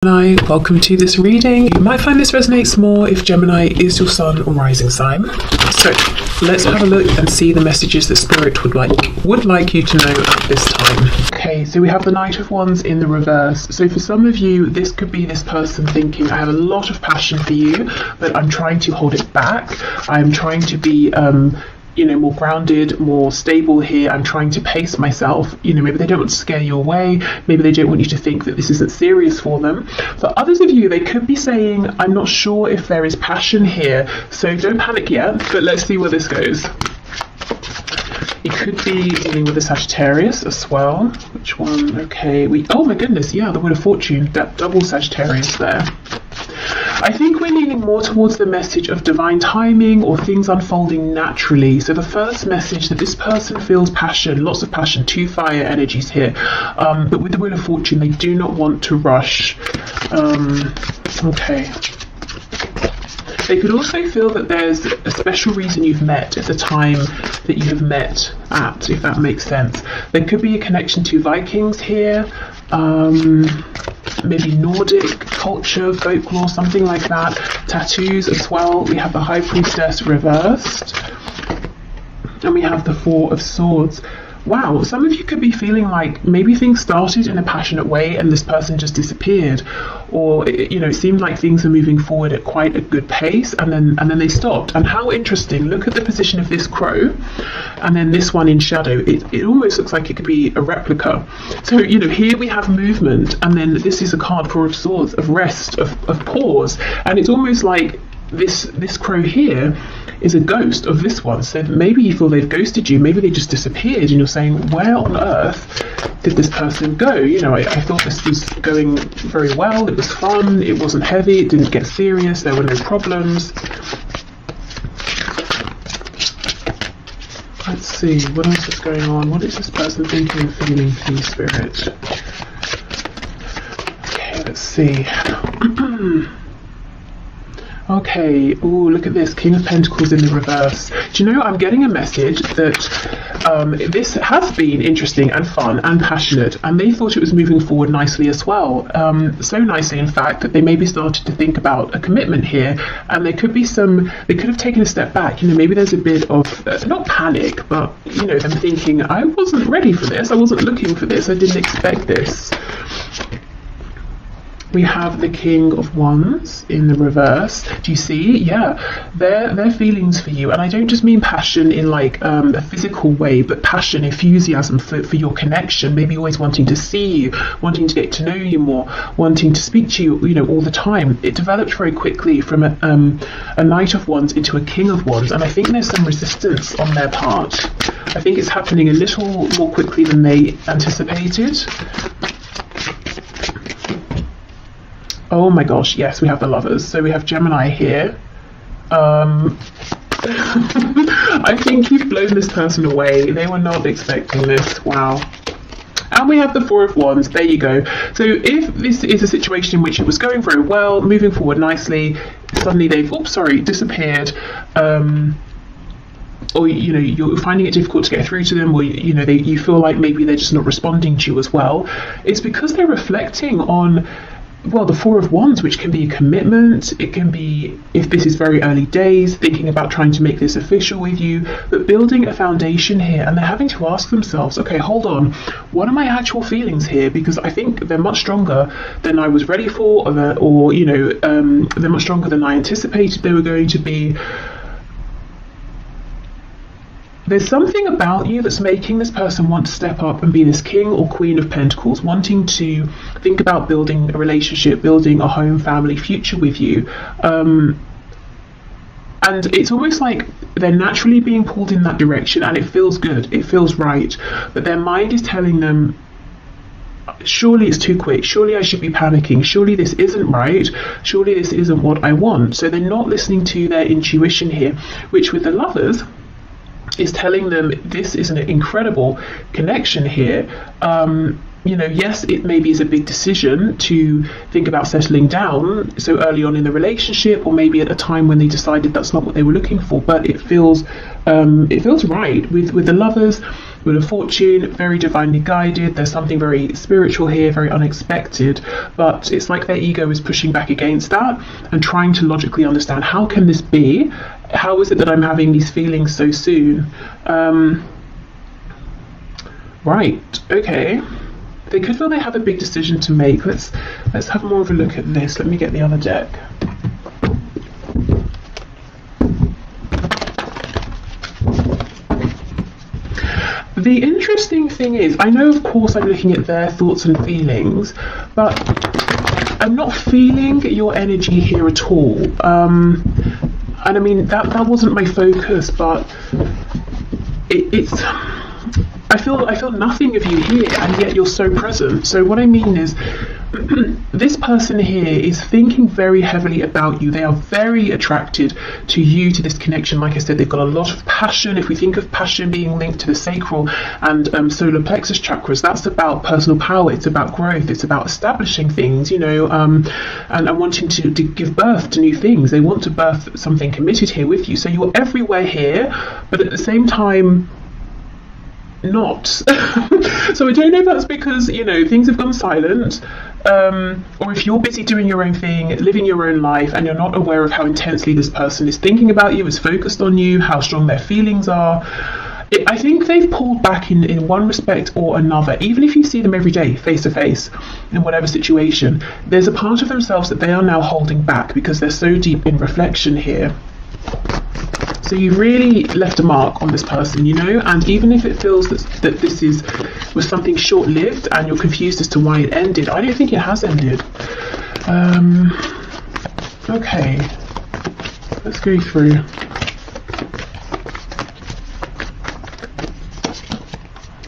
Gemini, welcome to this reading. You might find this resonates more if Gemini is your sun or rising sign. So let's have a look and see the messages that Spirit would like you to know at this time. Okay, so we have the Knight of Wands in the reverse. So for some of you, this could be this person thinking, I have a lot of passion for you, but I'm trying to hold it back. I'm trying to be more grounded, more stable here. I'm trying to pace myself. Maybe they don't want to scare you away. Maybe they don't want you to think that this isn't serious for them. For others of you, they could be saying, I'm not sure if there is passion here, so don't panic yet, but let's see where this goes. You could be dealing with a Sagittarius as well. Which one? Okay, oh my goodness, yeah, the Wheel of Fortune, that double Sagittarius there. I think we're leaning more towards the message of divine timing or things unfolding naturally. So the first message that this person feels passion, lots of passion, two fire energies here. But with the Wheel of Fortune, they do not want to rush. Okay. They could also feel that there's a special reason you've met at the time that you have met at, if that makes sense. There could be a connection to Vikings here. Maybe Nordic culture, folklore, something like that. Tattoos as well. We have the High Priestess reversed. And we have the Four of Swords. Wow, some of you could be feeling like maybe things started in a passionate way and this person just disappeared. Or, it seemed like things were moving forward at quite a good pace and then they stopped. And how interesting, look at the position of this crow and then this one in shadow. It almost looks like it could be a replica. So, here we have movement and then this is a card, Four of Swords, of rest, of pause. And it's almost like this crow here is a ghost of this one. So maybe you feel they've ghosted you, maybe they just disappeared and you're saying, where on earth did this person go? I thought this was going very well, it was fun, it wasn't heavy, it didn't get serious, there were no problems. Let's see, what else is going on? What is this person thinking and feeling, please, Spirit? Okay, let's see. Okay, ooh, look at this, King of Pentacles in the reverse. Do you know, I'm getting a message that this has been interesting and fun and passionate, and they thought it was moving forward nicely as well. So nicely, in fact, that they maybe started to think about a commitment here, and there could be they could have taken a step back. Maybe there's a bit of, not panic, but, them thinking, I wasn't ready for this, I wasn't looking for this, I didn't expect this. We have the King of Wands in the reverse. Do you see? Yeah, their feelings for you. And I don't just mean passion in like a physical way, but passion, enthusiasm for your connection. Maybe always wanting to see you, wanting to get to know you more, wanting to speak to you, all the time. It developed very quickly from a Knight of Wands into a King of Wands. And I think there's some resistance on their part. I think it's happening a little more quickly than they anticipated. Oh my gosh, yes, we have the Lovers. So we have Gemini here. I think you've blown this person away. They were not expecting this. Wow. And we have the Four of Wands. There you go. So if this is a situation in which it was going very well, moving forward nicely, suddenly they've, disappeared. Or you're finding it difficult to get through to them, or you feel like maybe they're just not responding to you as well. It's because they're reflecting on, the Four of Wands, which can be a commitment. It can be, if this is very early days, thinking about trying to make this official with you, but building a foundation here. And they're having to ask themselves, okay, hold on, what are my actual feelings here? Because I think they're much stronger than I was ready for, or they're much stronger than I anticipated they were going to be. There's something about you that's making this person want to step up and be this King or Queen of Pentacles, wanting to think about building a relationship, building a home, family, future with you. And it's almost like they're naturally being pulled in that direction, and it feels good, it feels right. But their mind is telling them, surely it's too quick, surely I should be panicking, surely this isn't right, surely this isn't what I want. So they're not listening to their intuition here, which with the Lovers is telling them this is an incredible connection here. Yes, it maybe is a big decision to think about settling down so early on in the relationship, or maybe at a time when they decided that's not what they were looking for, but it feels right with the Lovers. Wheel of Fortune, very divinely guided. There's something very spiritual here, very unexpected, but it's like their ego is pushing back against that and trying to logically understand, how can this be? How is it that I'm having these feelings so soon? Right, okay. They could feel they have a big decision to make. Let's have more of a look at this. Let me get the other deck. The interesting thing is, I know of course I'm looking at their thoughts and feelings, but I'm not feeling your energy here at all. And I mean, that wasn't my focus, but it's... I feel nothing of you here, and yet you're so present. So what I mean is, this person here is thinking very heavily about you. They are very attracted to you, to this connection. Like I said, they've got a lot of passion. If we think of passion being linked to the sacral and solar plexus chakras, that's about personal power. It's about growth. It's about establishing things, you know, and wanting to give birth to new things. They want to birth something committed here with you. So you're everywhere here, but at the same time, not. So I don't know if that's because, you know, things have gone silent, or if you're busy doing your own thing, living your own life, and you're not aware of how intensely this person is thinking about you, is focused on you, how strong their feelings are. I think they've pulled back in one respect or another. Even if you see them every day, face to face, in whatever situation, there's a part of themselves that they are now holding back because they're so deep in reflection here. So you've really left a mark on this person, you know, and even if it feels that this was something short-lived and you're confused as to why it ended, I don't think it has ended. Okay, let's go through.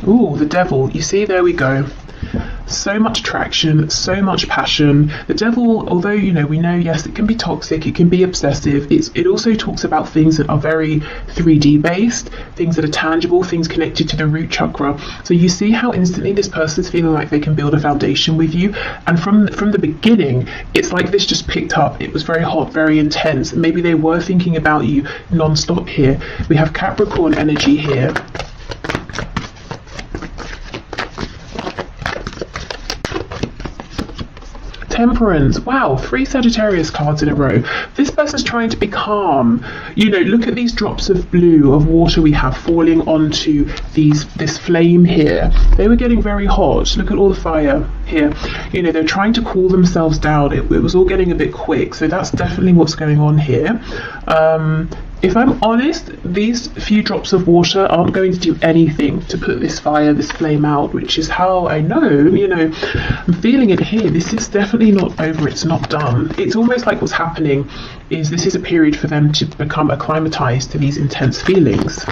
Ooh, the Devil. You see, there we go. So much attraction, so much passion. The Devil, although, you know, we know, yes, it can be toxic, it can be obsessive, it also talks about things that are very 3D based, things that are tangible, things connected to the root chakra. So you see how instantly this person's feeling like they can build a foundation with you, and from the beginning, it's like this just picked up. It was very hot, very intense. Maybe they were thinking about you non-stop here. We have Capricorn energy here. Temperance. Wow, 3 Sagittarius cards in a row. This person's trying to be calm. You know, look at these drops of blue, of water we have falling onto this flame here. They were getting very hot. Look at all the fire here. You know, they're trying to cool themselves down. It was all getting a bit quick. So that's definitely what's going on here. If I'm honest, these few drops of water aren't going to do anything to put this fire, this flame out, which is how I know, you know, I'm feeling it here. This is definitely not over, it's not done. It's almost like what's happening is this is a period for them to become acclimatized to these intense feelings.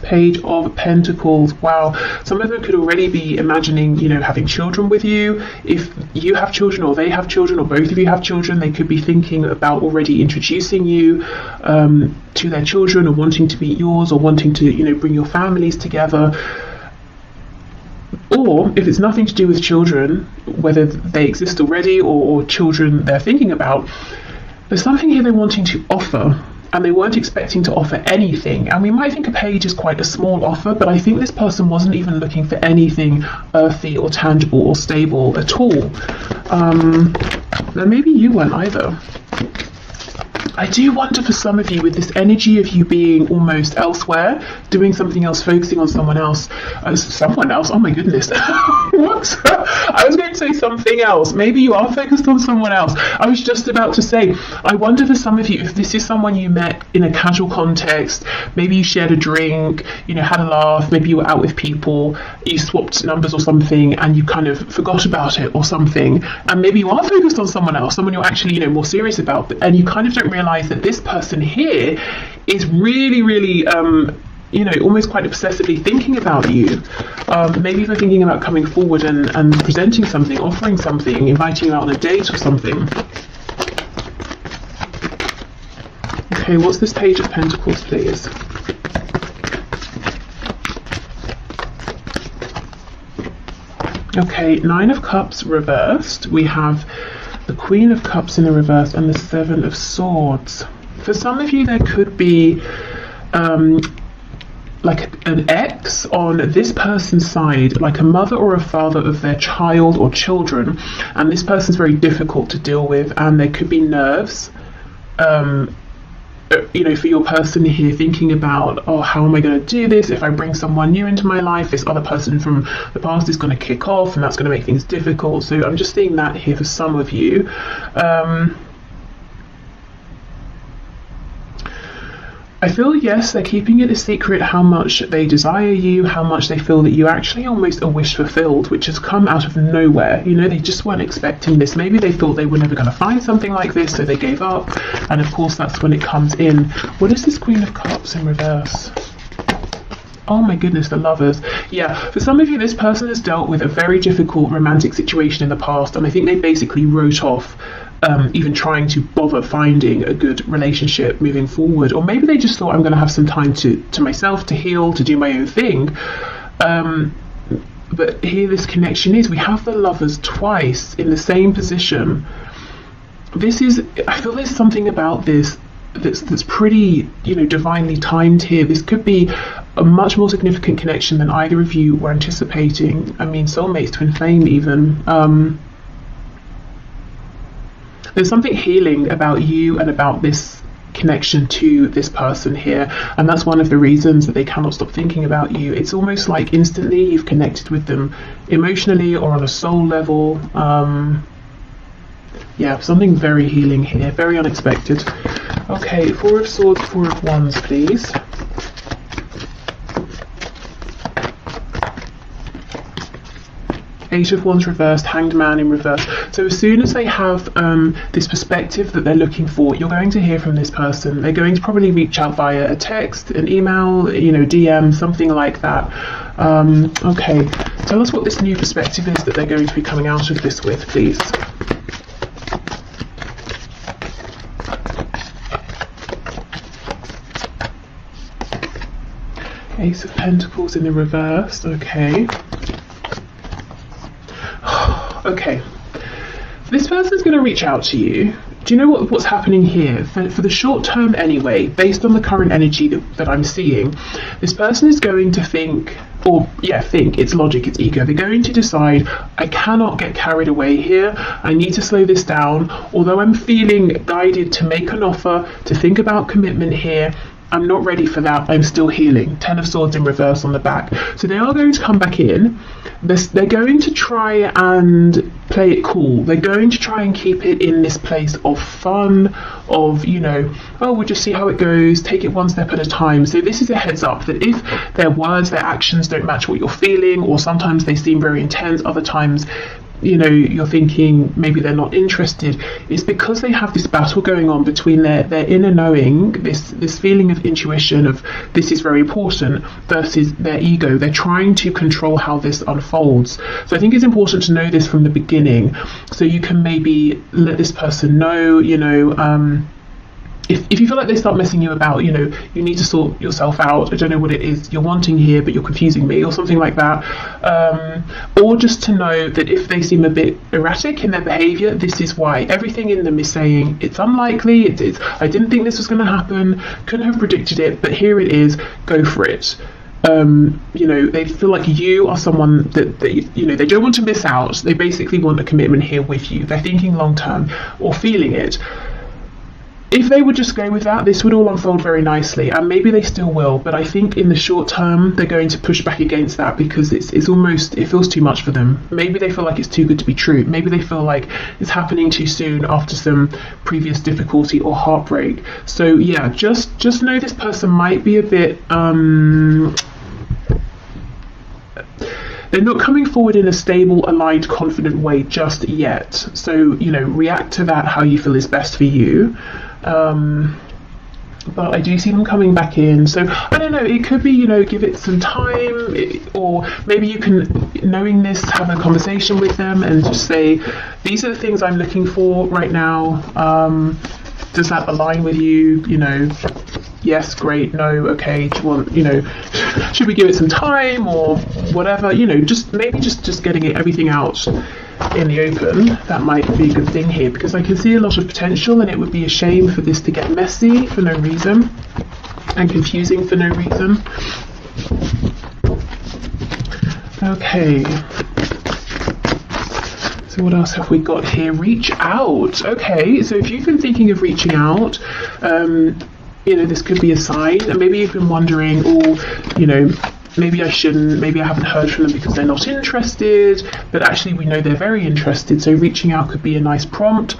Page of Pentacles. Wow, some of them could already be imagining, you know, having children with you. If you have children or they have children or both of you have children, they could be thinking about already introducing you to their children, or wanting to meet yours, or wanting to, you know, bring your families together. Or if it's nothing to do with children, whether they exist already or children they're thinking about, there's something here they're wanting to offer, and they weren't expecting to offer anything. And we might think a page is quite a small offer, but I think this person wasn't even looking for anything earthy or tangible or stable at all. Now maybe you weren't either. I do wonder for some of you, with this energy of you being almost elsewhere, doing something else, focusing on someone else. Someone else? Oh my goodness. What? I was going to say something else. Maybe you are focused on someone else. I was just about to say, I wonder for some of you, if this is someone you met in a casual context, maybe you shared a drink, you know, had a laugh, maybe you were out with people, you swapped numbers or something, and you kind of forgot about it or something, and maybe you are focused on someone else, someone you're actually, you know, more serious about, and you kind of don't realize that this person here is really, really, you know, almost quite obsessively thinking about you. Maybe they're thinking about coming forward and presenting something, offering something, inviting you out on a date or something. Okay, what's this Page of Pentacles, please? Okay, 9 of Cups reversed. We have the Queen of Cups in the reverse and the 7 of Swords. For some of you, there could be like an ex on this person's side, like a mother or a father of their child or children, and this person's very difficult to deal with, and there could be nerves, you know, for your person here, thinking about, oh, how am I going to do this? If I bring someone new into my life, this other person from the past is going to kick off, and that's going to make things difficult. So I'm just seeing that here for some of you. I feel, yes, they're keeping it a secret how much they desire you, how much they feel that you actually almost a wish fulfilled, which has come out of nowhere. You know, they just weren't expecting this. Maybe they thought they were never going to find something like this, so they gave up. And of course, that's when it comes in. What is this Queen of Cups in reverse? Oh my goodness, the Lovers. Yeah, for some of you, this person has dealt with a very difficult romantic situation in the past, and I think they basically wrote off even trying to bother finding a good relationship moving forward. Or maybe they just thought, I'm going to have some time to myself, to heal, to do my own thing. But here this connection is, we have the Lovers twice in the same position. This is, I feel there's something about this that's pretty, you know, divinely timed here. This could be a much more significant connection than either of you were anticipating. I mean, soulmates, twin flame even. There's something healing about you and about this connection to this person here, and that's one of the reasons that they cannot stop thinking about you. It's almost like instantly you've connected with them emotionally or on a soul level. Yeah, something very healing here, very unexpected. Okay, Four of Swords, Four of Wands, please. Eight of Wands reversed, Hanged Man in reverse. So as soon as they have this perspective that they're looking for, you're going to hear from this person. They're going to probably reach out via a text, an email, you know, DM, something like that. Okay, tell us what this new perspective is that they're going to be coming out of this with, please. Ace of Pentacles in the reverse, okay. Okay, this person's going to reach out to you. Do you know what's happening here? For the short term anyway, based on the current energy that I'm seeing, this person is going to think, it's logic, it's ego. They're going to decide, I cannot get carried away here. I need to slow this down. Although I'm feeling guided to make an offer, to think about commitment here, I'm not ready for that. I'm still healing. Ten of Swords in reverse on the back. So they are going to come back in. They're going to try and play it cool. They're going to try and keep it in this place of fun, of, you know, oh, we'll just see how it goes, take it one step at a time. So this is a heads up that if their words, their actions don't match what you're feeling, or sometimes they seem very intense, other times, you know, you're thinking maybe they're not interested, it's because they have this battle going on between their inner knowing, this feeling of intuition of this is very important, versus their ego. They're trying to control how this unfolds. So I think it's important to know this from the beginning, so you can maybe let this person know, you know, if you feel like they start messing you about, you know, you need to sort yourself out. I don't know what it is you're wanting here, but you're confusing me, or something like that. Or just to know that if they seem a bit erratic in their behaviour, this is why. Everything in them is saying, it's unlikely, I didn't think this was going to happen, couldn't have predicted it, but here it is, go for it. You know, they feel like you are someone that you know, they don't want to miss out. They basically want a commitment here with you. They're thinking long term, or feeling it. If they would just go with that, this would all unfold very nicely, and maybe they still will, but I think in the short term they're going to push back against that, because it's almost, it feels too much for them. Maybe they feel like it's too good to be true. Maybe they feel like it's happening too soon after some previous difficulty or heartbreak. So yeah, just know this person might be a bit they're not coming forward in a stable, aligned, confident way just yet. So, you know, react to that how you feel is best for you. But I do see them coming back in. So, I don't know, it could be, you know, give it some time, or maybe you can, knowing this, have a conversation with them and just say, these are the things I'm looking for right now. Does that align with you? You know, yes, great, no, okay, do you want, you know, should we give it some time or whatever, you know, just maybe just getting everything out in the open, that might be a good thing here, because I can see a lot of potential, and it would be a shame for this to get messy for no reason and confusing for no reason. Okay, so what else have we got here? Reach out. Okay, so if you've been thinking of reaching out, you know, this could be a sign, and maybe you've been wondering, oh, you know, maybe I shouldn't, maybe I haven't heard from them because they're not interested, but actually we know they're very interested, so reaching out could be a nice prompt.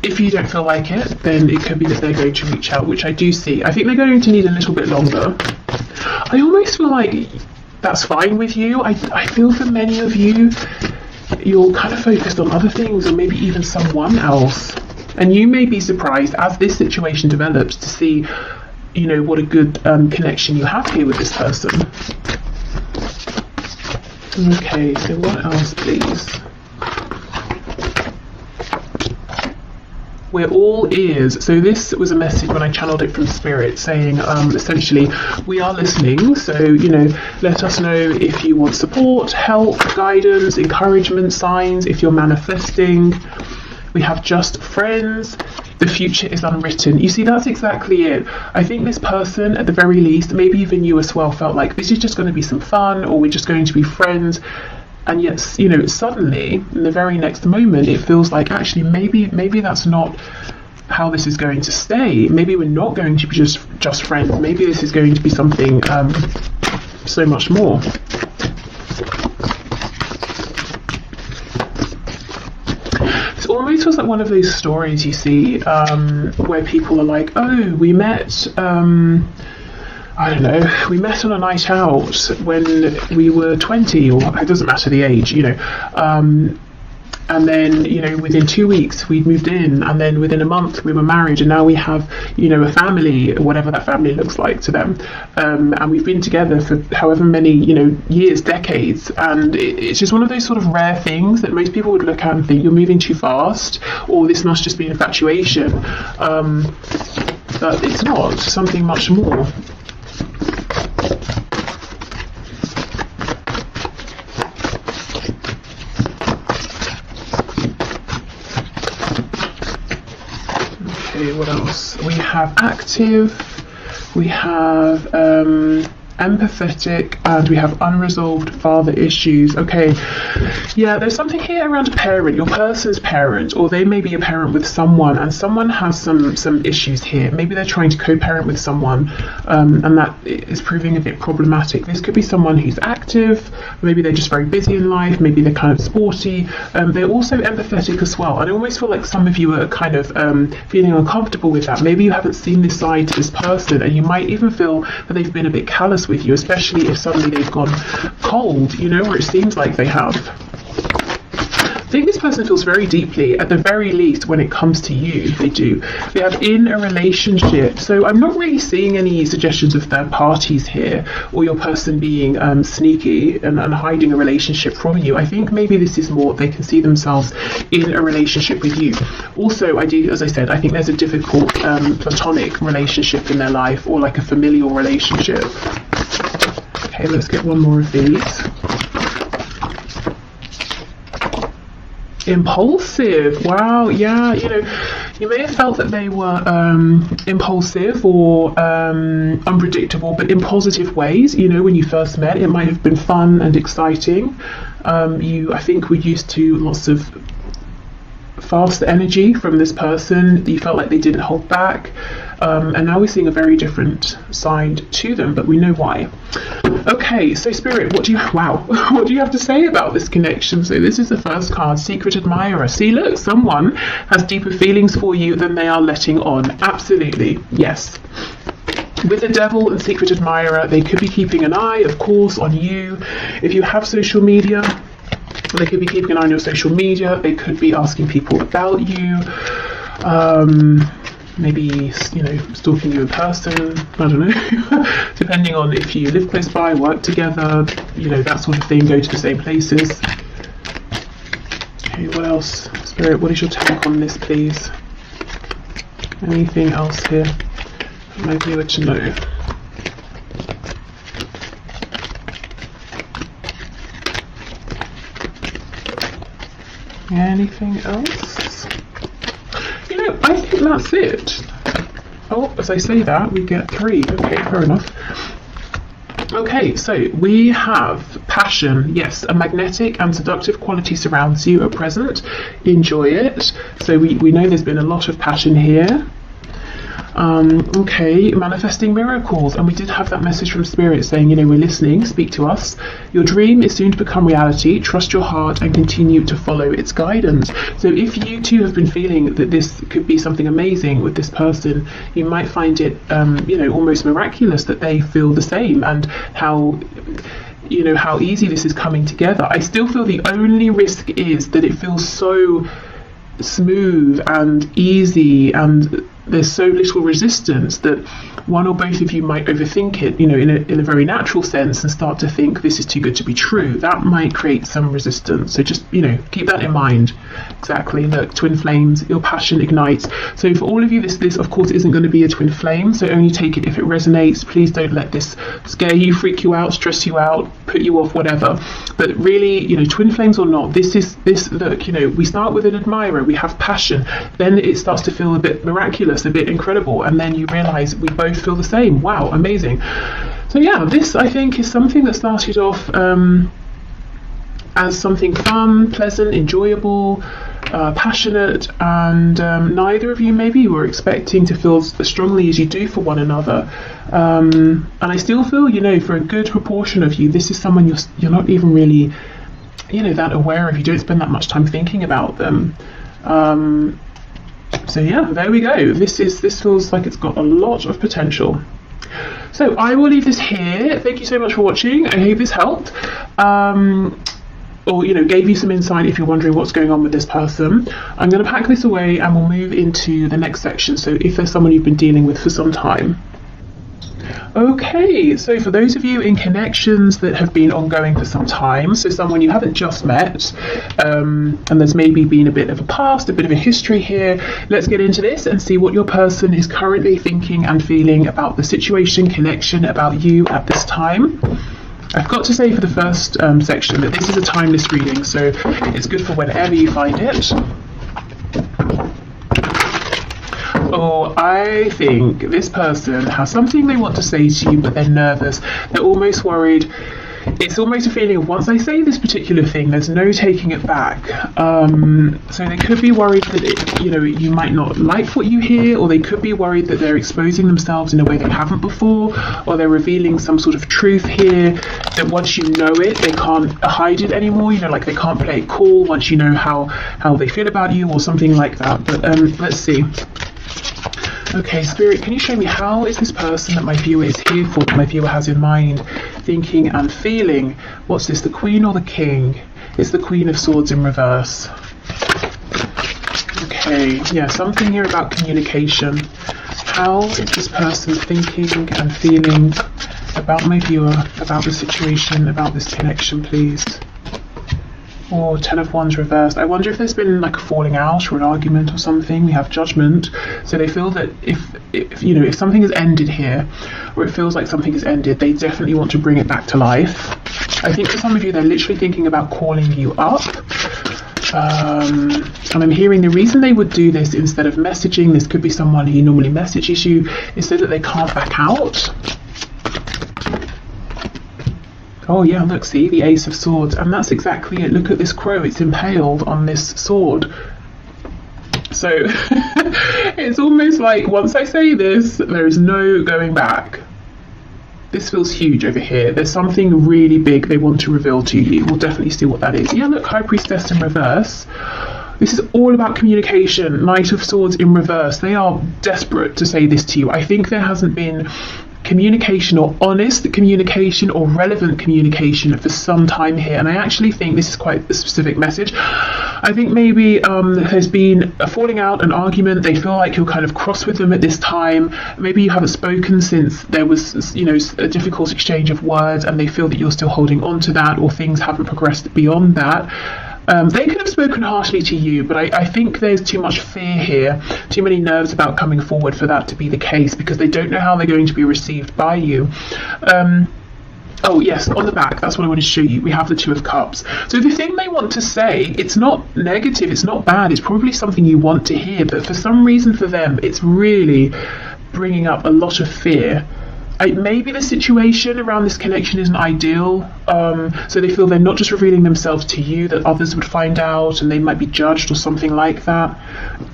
If you don't feel like it, then it could be that they're going to reach out, which I do see. I think they're going to need a little bit longer. I almost feel like that's fine with you. I feel for many of you, you're kind of focused on other things, or maybe even someone else. And you may be surprised as this situation develops to see, you know, what a good connection you have here with this person. Okay, so what else, please? We're all ears. So this was a message when I channeled it from Spirit, saying essentially, we are listening. So, you know, let us know if you want support, help, guidance, encouragement, signs, if you're manifesting. We have just friends. The future is unwritten. You see, that's exactly it. I think this person, at the very least, maybe even you as well, felt like this is just going to be some fun, or we're just going to be friends. And yet, you know, suddenly, in the very next moment, it feels like actually maybe that's not how this is going to stay. Maybe we're not going to be just friends. Maybe this is going to be something so much more. It almost feels like one of those stories you see where people are like, oh, we met, I don't know, we met on a night out when we were 20, or it doesn't matter the age, you know, and then, you know, within 2 weeks we'd moved in, and then within a month we were married, and now we have, you know, a family, whatever that family looks like to them, and we've been together for however many, you know, years, decades, and it's just one of those sort of rare things that most people would look at and think you're moving too fast, or this must just be an infatuation, but it's not. It's something much more. What else? We have active, we have empathetic, and we have unresolved father issues. Okay, yeah, there's something here around a parent, your person's parent, or they may be a parent with someone, and someone has some issues here. Maybe they're trying to co-parent with someone, and that is proving a bit problematic. This could be someone who's active, maybe they're just very busy in life, maybe they're kind of sporty. They're also empathetic as well. I almost feel like some of you are kind of feeling uncomfortable with that. Maybe you haven't seen this side to this person, and you might even feel that they've been a bit callous with you, especially if suddenly they've gone cold, you know, or it seems like they have. I think this person feels very deeply, at the very least, when it comes to you. They do. We have in a relationship. So I'm not really seeing any suggestions of third parties here, or your person being sneaky and hiding a relationship from you. I think maybe this is more they can see themselves in a relationship with you. Also, as I said, I think there's a difficult platonic relationship in their life, or like a familial relationship. Okay, let's get one more of these. Impulsive. Wow, yeah, you know, you may have felt that they were impulsive or unpredictable, but in positive ways. You know, when you first met, it might have been fun and exciting. I think were used to lots of fast energy from this person. You felt like they didn't hold back, and now we're seeing a very different side to them, but we know why. Okay, so Spirit, what do you have to say about this connection? So this is the first card, Secret Admirer. See, look, someone has deeper feelings for you than they are letting on. Absolutely, yes. With the Devil and Secret Admirer, they could be keeping an eye, of course, on you. If you have social media, they could be keeping an eye on your social media. They could be asking people about you. Maybe, you know, stalking you in person. I don't know. Depending on if you live close by, work together, you know, that sort of thing. Go to the same places. Okay, what else? Spirit, what is your take on this, please? Anything else here that my viewer to know? Anything else? You know, I think that's it. Oh, as I say that, we get 3. Okay, fair enough. Okay, so we have passion. Yes, a magnetic and seductive quality surrounds you at present. Enjoy it. So we know there's been a lot of passion here. Okay, manifesting miracles, and we did have that message from Spirit saying, you know, we're listening, speak to us. Your dream is soon to become reality. Trust your heart and continue to follow its guidance. So if you too have been feeling that this could be something amazing with this person, you might find it, you know, almost miraculous that they feel the same, and how, you know, how easy this is coming together. I still feel the only risk is that it feels so smooth and easy, and there's so little resistance that one or both of you might overthink it, you know, in a very natural sense, and start to think this is too good to be true. That might create some resistance. So just, you know, keep that in mind. Exactly. Look, twin flames, your passion ignites. So for all of you, this of course isn't going to be a twin flame. So only take it if it resonates. Please don't let this scare you, freak you out, stress you out, put you off, whatever. But really, you know, twin flames or not, this, look, you know, we start with an admirer, we have passion, then it starts to feel a bit miraculous, a bit incredible, and then you realize we both feel the same. Wow, amazing. So yeah, this I think is something that started off as something fun, pleasant, enjoyable, passionate, and neither of you maybe were expecting to feel as strongly as you do for one another. And I still feel, you know, for a good proportion of you, this is someone you're not even really, you know, that aware of. You don't spend that much time thinking about them. So yeah, there we go. This feels like it's got a lot of potential. So I will leave this here. Thank you so much for watching. I hope this helped. Or, you know, gave you some insight if you're wondering what's going on with this person. I'm going to pack this away and we'll move into the next section. So if there's someone you've been dealing with for some time. Okay, so for those of you in connections that have been ongoing for some time, so someone you haven't just met, and there's maybe been a bit of a past, a bit of a history here, let's get into this and see what your person is currently thinking and feeling about the situation, connection, about you at this time. I've got to say for the first section that this is a timeless reading, so it's good for whenever you find it. Oh, I think this person has something they want to say to you, but they're nervous. They're almost worried. It's almost a feeling of, once I say this particular thing, there's no taking it back. So they could be worried that, you know, you might not like what you hear, or they could be worried that they're exposing themselves in a way they haven't before, or they're revealing some sort of truth here that once you know it, they can't hide it anymore. You know, like they can't play it cool once you know how they feel about you, or something like that. But let's see. Okay, Spirit, can you show me how is this person that my viewer is here for, that my viewer has in mind, thinking and feeling? What's this, the Queen or the King? It's the Queen of Swords in reverse. Okay, yeah, something here about communication. How is this person thinking and feeling about my viewer, about the situation, about this connection, please? Or 10 of Wands reversed. I wonder if there's been like a falling out or an argument or something. We have Judgment. So they feel that if you know, if something has ended here, or it feels like something has ended, they definitely want to bring it back to life. I think for some of you, they're literally thinking about calling you up. And I'm hearing the reason they would do this instead of messaging, this could be someone who normally messages you, is so that they can't back out. Oh yeah, look, see, the Ace of Swords, and that's exactly it. Look at this crow, it's impaled on this sword. So it's almost like, once I say this, there is no going back. This feels huge over here. There's something really big they want to reveal to you. We'll definitely see what that is. Yeah, look, High Priestess in reverse. This is all about communication. Knight of Swords in reverse. They are desperate to say this to you. I think there hasn't been communication, or honest communication, or relevant communication for some time here, and I actually think this is quite a specific message. I think maybe there's been a falling out, an argument. They feel like you're kind of cross with them at this time. Maybe you haven't spoken since there was, you know, a difficult exchange of words, and they feel that you're still holding on to that, or things haven't progressed beyond that. They could have spoken harshly to you, but I think there's too much fear here, too many nerves about coming forward for that to be the case, because they don't know how they're going to be received by you. Oh yes, on the back, that's what I wanted to show you. We have the Two of Cups. So the thing they want to say, it's not negative, it's not bad, it's probably something you want to hear, but for some reason for them, it's really bringing up a lot of fear. Maybe the situation around this connection isn't ideal, so they feel they're not just revealing themselves to you, that others would find out and they might be judged or something like that.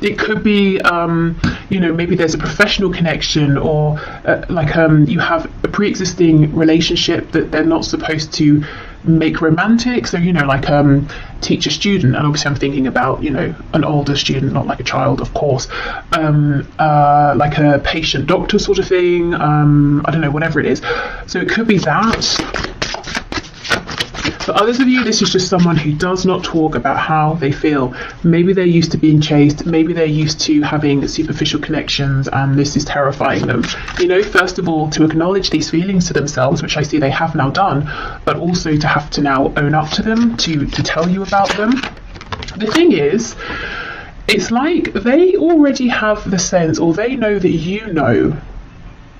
It could be, maybe there's a professional connection, or you have a pre-existing relationship that they're not supposed to make romantic. So teacher student, and obviously I'm thinking about an older student, not like a child, of course, like a patient doctor sort of thing. I don't know, whatever it is. So it could be that. For others of you, this is just someone who does not talk about how they feel. Maybe they're used to being chased, maybe they're used to having superficial connections, and this is terrifying them. First of all, to acknowledge these feelings to themselves, which I see they have now done, but also to have to now own up to them, to tell you about them. The thing is, it's like they already have the sense, or they know that you know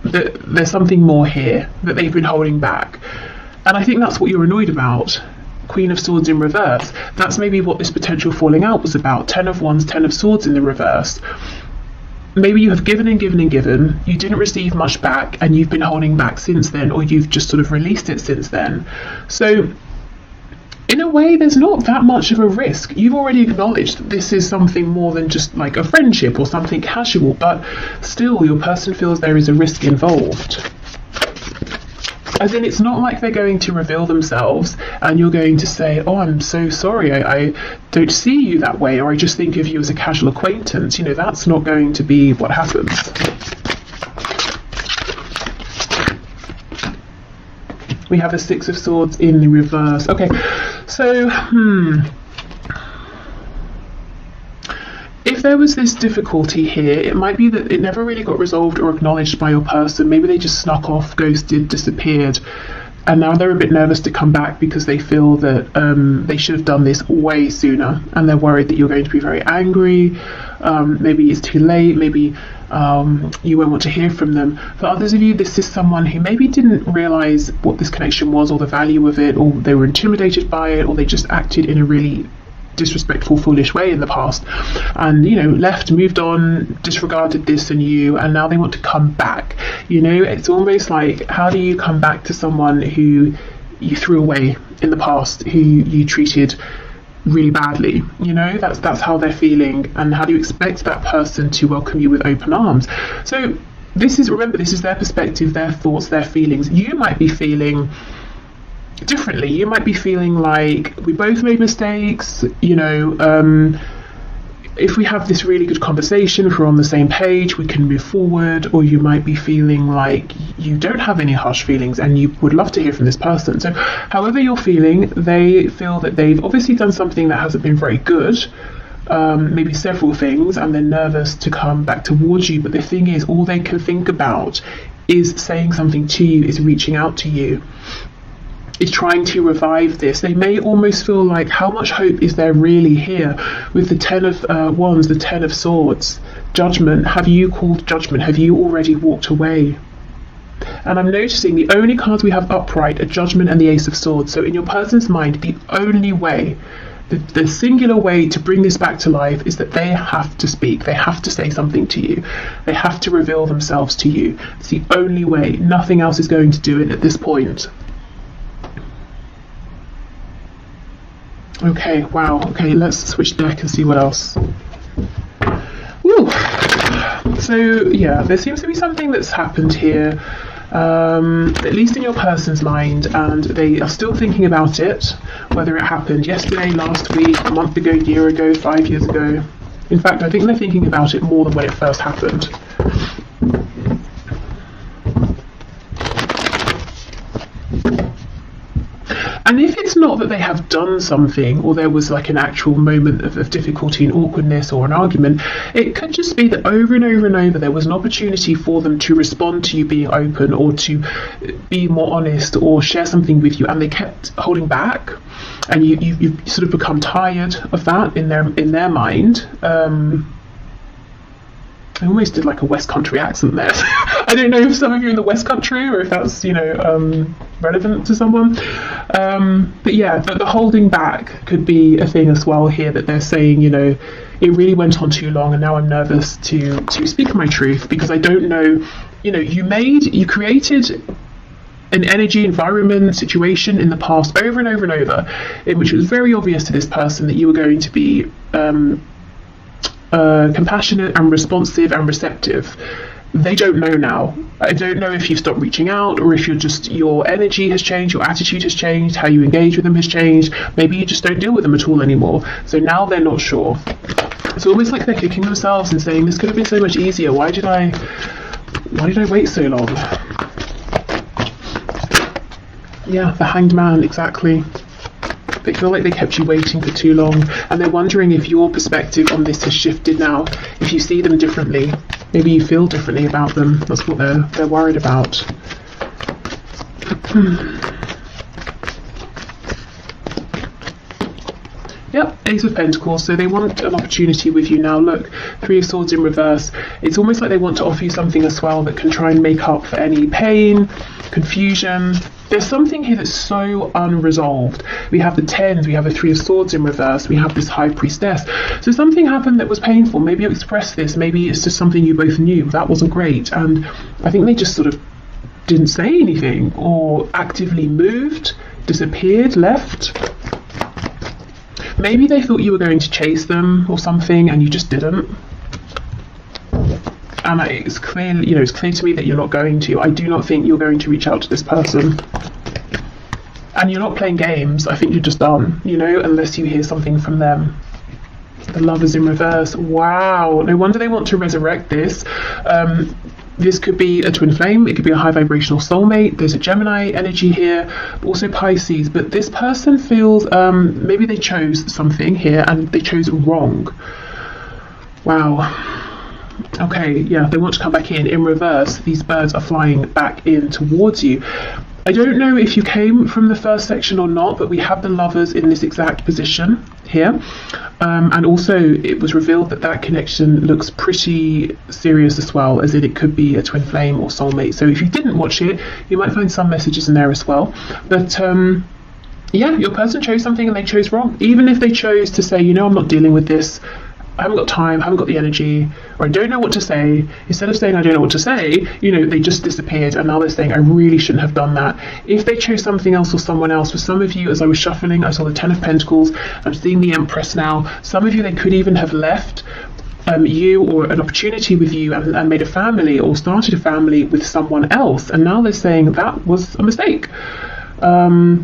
that there's something more here that they've been holding back. And I think that's what you're annoyed about. Queen of Swords in reverse. That's maybe what this potential falling out was about. 10 of Wands, 10 of Swords in the reverse. Maybe you have given and given and given. You didn't receive much back, and you've been holding back since then, or you've just sort of released it since then. So in a way, there's not that much of a risk. You've already acknowledged that this is something more than just like a friendship or something casual, but still your person feels there is a risk involved. As in, it's not like they're going to reveal themselves and you're going to say, oh, I'm so sorry, I don't see you that way, or I just think of you as a casual acquaintance. That's not going to be what happens. We have a Six of Swords in the reverse. Okay, so, if there was this difficulty here, it might be that it never really got resolved or acknowledged by your person. Maybe they just snuck off, ghosted, disappeared, and now they're a bit nervous to come back because they feel that they should have done this way sooner, and they're worried that you're going to be very angry. Maybe it's too late, maybe you won't want to hear from them. For others of you, this is someone who maybe didn't realise what this connection was, or the value of it, or they were intimidated by it, or they just acted in a really disrespectful, foolish way in the past, and left, moved on, disregarded this and you, and now they want to come back. It's almost like, how do you come back to someone who you threw away in the past, who you treated really badly? That's how they're feeling, and how do you expect that person to welcome you with open arms? So remember, this is their perspective, their thoughts, their feelings. You might be feeling differently. You might be feeling like, we both made mistakes, if we have this really good conversation, if we're on the same page, we can move forward. Or you might be feeling like you don't have any harsh feelings and you would love to hear from this person. So however you're feeling, they feel that they've obviously done something that hasn't been very good, maybe several things, and they're nervous to come back towards you. But the thing is, all they can think about is saying something to you, is reaching out to you, is trying to revive this. They may almost feel like, how much hope is there really here? With the 10 of Wands, the 10 of Swords, Judgment. Have you called judgment? Have you already walked away? And I'm noticing the only cards we have upright are Judgment and the Ace of Swords. So in your person's mind, the only way, the singular way to bring this back to life is that they have to speak. They have to say something to you. They have to reveal themselves to you. It's the only way. Nothing else is going to do it at this point. Okay, wow. Okay, let's switch deck and see what else. Woo! So, yeah, there seems to be something that's happened here, at least in your person's mind, and they are still thinking about it, whether it happened yesterday, last week, a month ago, year ago, 5 years ago. In fact, I think they're thinking about it more than when it first happened. And if it's not that they have done something, or there was like an actual moment of difficulty and awkwardness or an argument, it could just be that over and over and over there was an opportunity for them to respond to you being open, or to be more honest, or share something with you, and they kept holding back, and you've sort of become tired of that in their mind. I almost did like a West Country accent there. I don't know if some of you are in the West Country or if that's, relevant to someone. But yeah, the holding back could be a thing as well here, that they're saying, it really went on too long and now I'm nervous to speak my truth, because I don't know, you created an energy, environment, situation in the past over and over and over, in which it was very obvious to this person that you were going to be compassionate and responsive and receptive. They don't know now. I don't know if you've stopped reaching out, or if your energy has changed, your attitude has changed, how you engage with them has changed. Maybe you just don't deal with them at all anymore. So now they're not sure. It's almost like they're kicking themselves and saying, this could have been so much easier. Why did I wait so long? Yeah, the Hanged Man, exactly. They feel like they kept you waiting for too long, and they're wondering if your perspective on this has shifted now, if you see them differently. Maybe you feel differently about them. That's what they're worried about. Yep, Ace of Pentacles. So they want an opportunity with you now. Look, Three of Swords in reverse. It's almost like they want to offer you something as well that can try and make up for any pain, confusion. There's something here that's so unresolved. We have the Tens, we have the Three of Swords in reverse, we have this High Priestess. So something happened that was painful. Maybe you expressed this, maybe it's just something you both knew. That wasn't great. And I think they just sort of didn't say anything, or actively moved, disappeared, left. Maybe they thought you were going to chase them or something and you just didn't. And it's clear, it's clear to me that you're not going to. I do not think you're going to reach out to this person. And you're not playing games. I think you're just done, unless you hear something from them. The Lovers in reverse. Wow. No wonder they want to resurrect this. This could be a twin flame. It could be a high vibrational soulmate. There's a Gemini energy here, also Pisces. But this person feels maybe they chose something here and they chose wrong. Wow. Okay, yeah, they want to come back in reverse. These birds are flying back in towards you. I don't know if you came from the first section or not, but we have the Lovers in this exact position here. And also it was revealed that connection looks pretty serious as well, as in it could be a twin flame or soulmate. So if you didn't watch it, you might find some messages in there as well. But yeah, your person chose something and they chose wrong. Even if they chose to say, I'm not dealing with this, I haven't got time, I haven't got the energy, or I don't know what to say. Instead of saying I don't know what to say, they just disappeared, and now they're saying I really shouldn't have done that. If they chose something else or someone else, for some of you, as I was shuffling, I saw the Ten of Pentacles, I'm seeing the Empress now. Some of you, they could even have left you or an opportunity with you and made a family or started a family with someone else, and now they're saying that was a mistake. Yeah,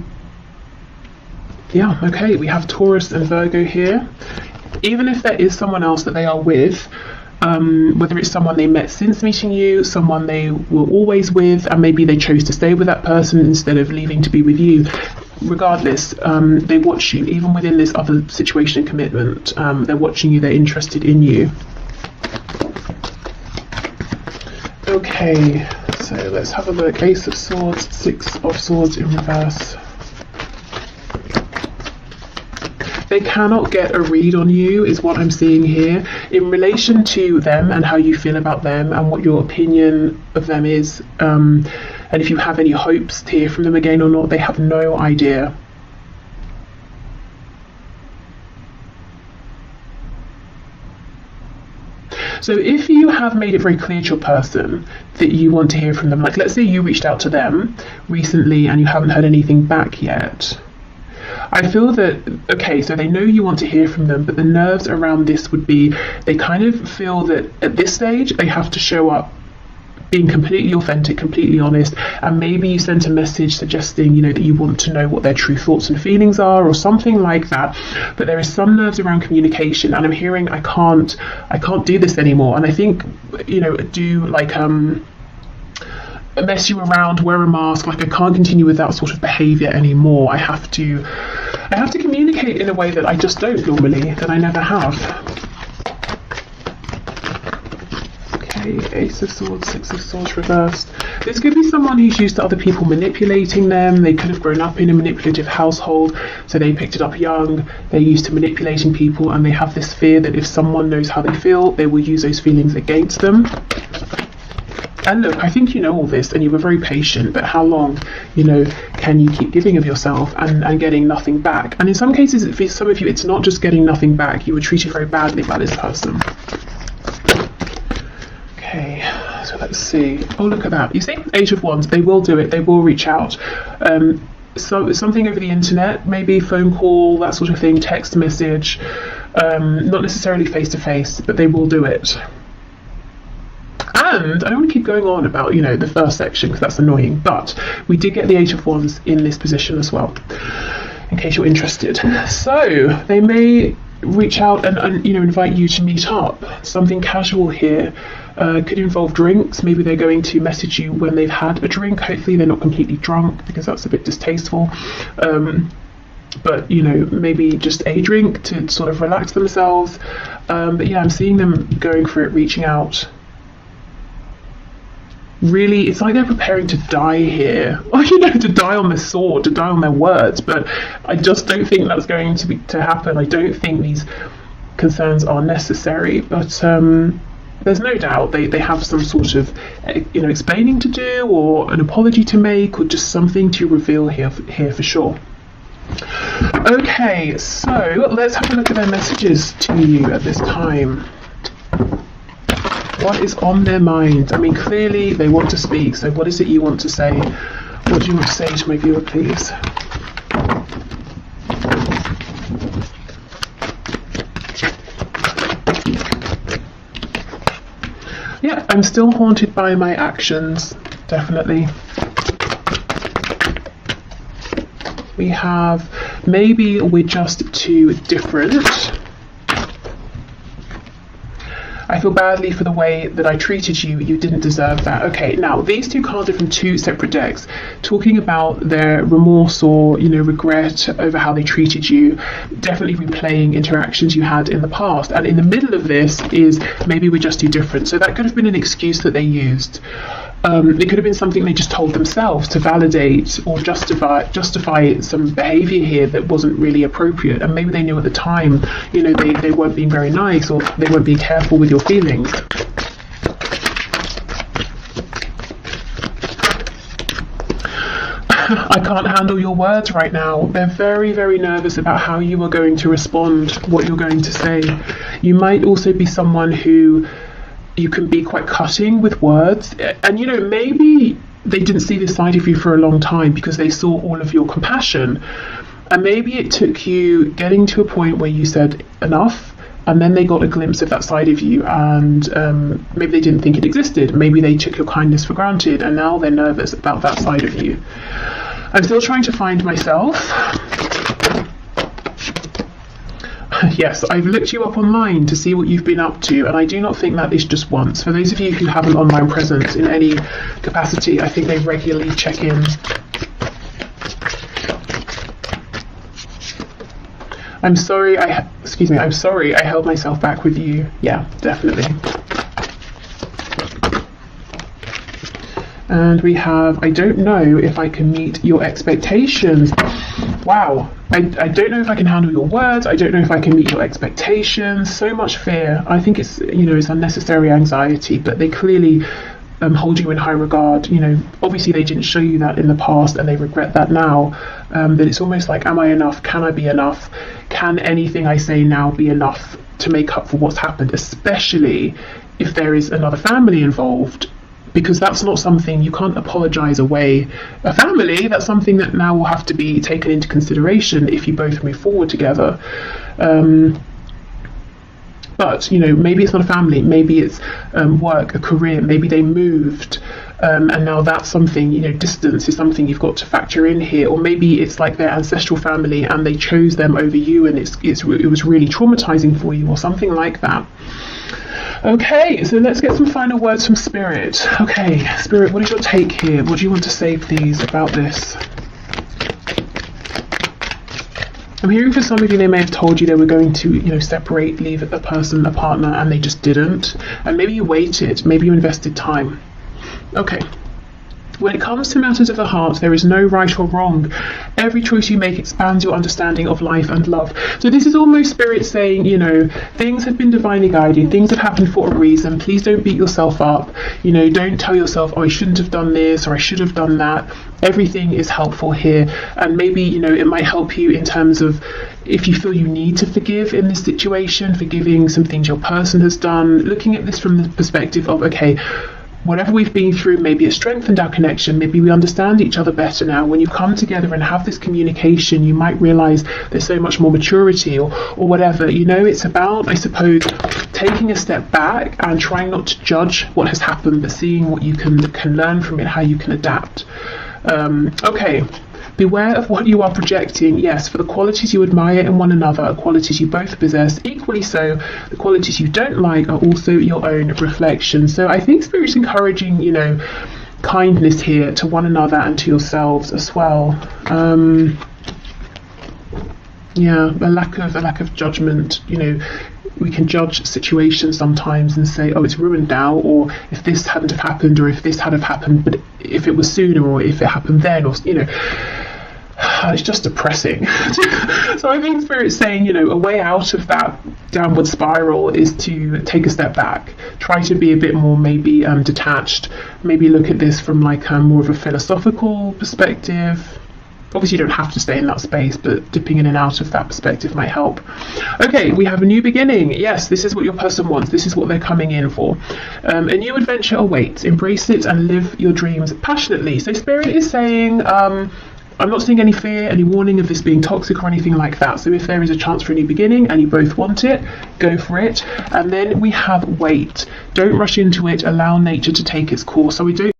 okay, we have Taurus and Virgo here. Even if there is someone else that they are with, whether it's someone they met since meeting you, someone they were always with, and maybe they chose to stay with that person instead of leaving to be with you, regardless, they watch you, even within this other situation and commitment. They're watching you, they're interested in you. Okay, so let's have a look. Ace of Swords, Six of Swords in reverse. They cannot get a read on you, is what I'm seeing here, in relation to them and how you feel about them and what your opinion of them is, and if you have any hopes to hear from them again or not. They have no idea. So if you have made it very clear to your person that you want to hear from them, like let's say you reached out to them recently and you haven't heard anything back yet, I feel that, okay, so they know you want to hear from them, but the nerves around this would be, they kind of feel that at this stage they have to show up being completely authentic, completely honest, and maybe you sent a message suggesting, that you want to know what their true thoughts and feelings are or something like that. But there is some nerves around communication, and I'm hearing I can't do this anymore. And I think, do like mess you around, wear a mask, like I can't continue with that sort of behavior anymore. I have to communicate in a way that I just don't normally, that I never have. Okay, Ace of Swords, Six of Swords reversed. This could be someone who's used to other people manipulating them. They could have grown up in a manipulative household, so they picked it up young. They're used to manipulating people, and they have this fear that if someone knows how they feel, they will use those feelings against them. And look, I think you know all this and you were very patient, but how long, you know, can you keep giving of yourself and getting nothing back? And in some cases, for some of you, it's not just getting nothing back. You were treated very badly by this person. Okay, so let's see. Oh, look at that. You see, Eight of Wands, they will do it. They will reach out. So something over the internet, maybe phone call, that sort of thing, text message, not necessarily face to face, but they will do it. And I don't want to keep going on about, you know, the first section because that's annoying, but we did get the Eight of Wands in this position as well, in case you're interested. So they may reach out and you know, invite you to meet up. Something casual here. Could involve drinks. Maybe they're going to message you when they've had a drink. Hopefully they're not completely drunk because that's a bit distasteful. But you know, maybe just a drink to sort of relax themselves. But yeah, I'm seeing them going for it, reaching out. Really, it's like they're preparing to die here, or you know, to die on the sword, to die on their words. But I just don't think that's going to happen. I don't think these concerns are necessary. But there's no doubt they have some sort of, you know, explaining to do, or an apology to make, or just something to reveal here for sure. Okay, so let's have a look at their messages to you at this time. What is on their mind? I mean, clearly they want to speak, so what is it you want to say? What do you want to say to my viewer, please? Yeah, I'm still haunted by my actions, definitely. We have, maybe we're just too different. I feel badly for the way that I treated you. You didn't deserve that. Okay, now these two cards are from two separate decks, talking about their remorse or, you know, regret over how they treated you, definitely replaying interactions you had in the past. And in the middle of this is maybe we're just too different. So that could have been an excuse that they used. It could have been something they just told themselves to validate or justify some behaviour here that wasn't really appropriate, and maybe they knew at the time, you know, they weren't being very nice, or they weren't being careful with your feelings. I can't handle your words right now. They're very, very nervous about how you are going to respond, what you're going to say. You might also be someone who you can be quite cutting with words, and you know, maybe they didn't see this side of you for a long time because they saw all of your compassion, and maybe it took you getting to a point where you said enough, and then they got a glimpse of that side of you, and maybe they didn't think it existed. Maybe they took your kindness for granted, and now they're nervous about that side of you. I'm still trying to find myself. Yes, I've looked you up online to see what you've been up to, and I do not think that is just once. For those of you who have an online presence in any capacity, I think they regularly check in. I'm sorry I held myself back with you. Yeah, definitely. And we have, I don't know if I can meet your expectations. Wow. I don't know if I can handle your words. I don't know if I can meet your expectations. So much fear. I think it's, you know, it's unnecessary anxiety, but they clearly hold you in high regard. You know, obviously they didn't show you that in the past and they regret that now. But it's almost like, am I enough? Can I be enough? Can anything I say now be enough to make up for what's happened? Especially if there is another family involved. Because that's not something you can't apologize away. A family, that's something that now will have to be taken into consideration if you both move forward together. But, you know, maybe it's not a family, maybe it's work, a career, maybe they moved, and now that's something, you know, distance is something you've got to factor in here. Or maybe it's like their ancestral family and they chose them over you, and it was really traumatizing for you, or something like that. Okay, so let's get some final words from Spirit. Okay, Spirit, what is your take here? What do you want to say, please, about this? I'm hearing for some of you, they may have told you they were going to, you know, separate, leave a person, a partner, and they just didn't. And maybe you waited, maybe you invested time. Okay, When it comes to matters of the heart, there is no right or wrong. Every choice you make expands your understanding of life and love. So this is almost Spirit saying, you know, things have been divinely guided, things have happened for a reason. Please don't beat yourself up. You know, don't tell yourself, oh, I shouldn't have done this or I should have done that. Everything is helpful here. And maybe, you know, it might help you in terms of if you feel you need to forgive in this situation, forgiving some things your person has done, looking at this from the perspective of, okay, whatever we've been through, maybe it strengthened our connection, maybe we understand each other better now. When you come together and have this communication, you might realize there's so much more maturity or whatever. You know, it's about, I suppose, taking a step back and trying not to judge what has happened, but seeing what you can learn from it, how you can adapt. Okay. Beware of what you are projecting. Yes, for the qualities you admire in one another are qualities you both possess. Equally so, the qualities you don't like are also your own reflection. So I think Spirit's encouraging, you know, kindness here to one another and to yourselves as well. Yeah, a lack of judgment. You know, we can judge situations sometimes and say, oh, it's ruined now, or if this hadn't have happened, or if this had have happened, but if it was sooner, or if it happened then, or, you know, it's just depressing. So I think Spirit's saying, you know, a way out of that downward spiral is to take a step back, try to be a bit more maybe detached, maybe look at this from like more of a philosophical perspective. Obviously you don't have to stay in that space, but dipping in and out of that perspective might help. Okay, we have a new beginning. Yes, this is what your person wants. This is what they're coming in for. A new adventure awaits. Embrace it and live your dreams passionately. So Spirit is saying, I'm not seeing any fear, any warning of this being toxic or anything like that. So if there is a chance for a new beginning and you both want it, go for it. And then we have wait. Don't rush into it. Allow nature to take its course. So we don't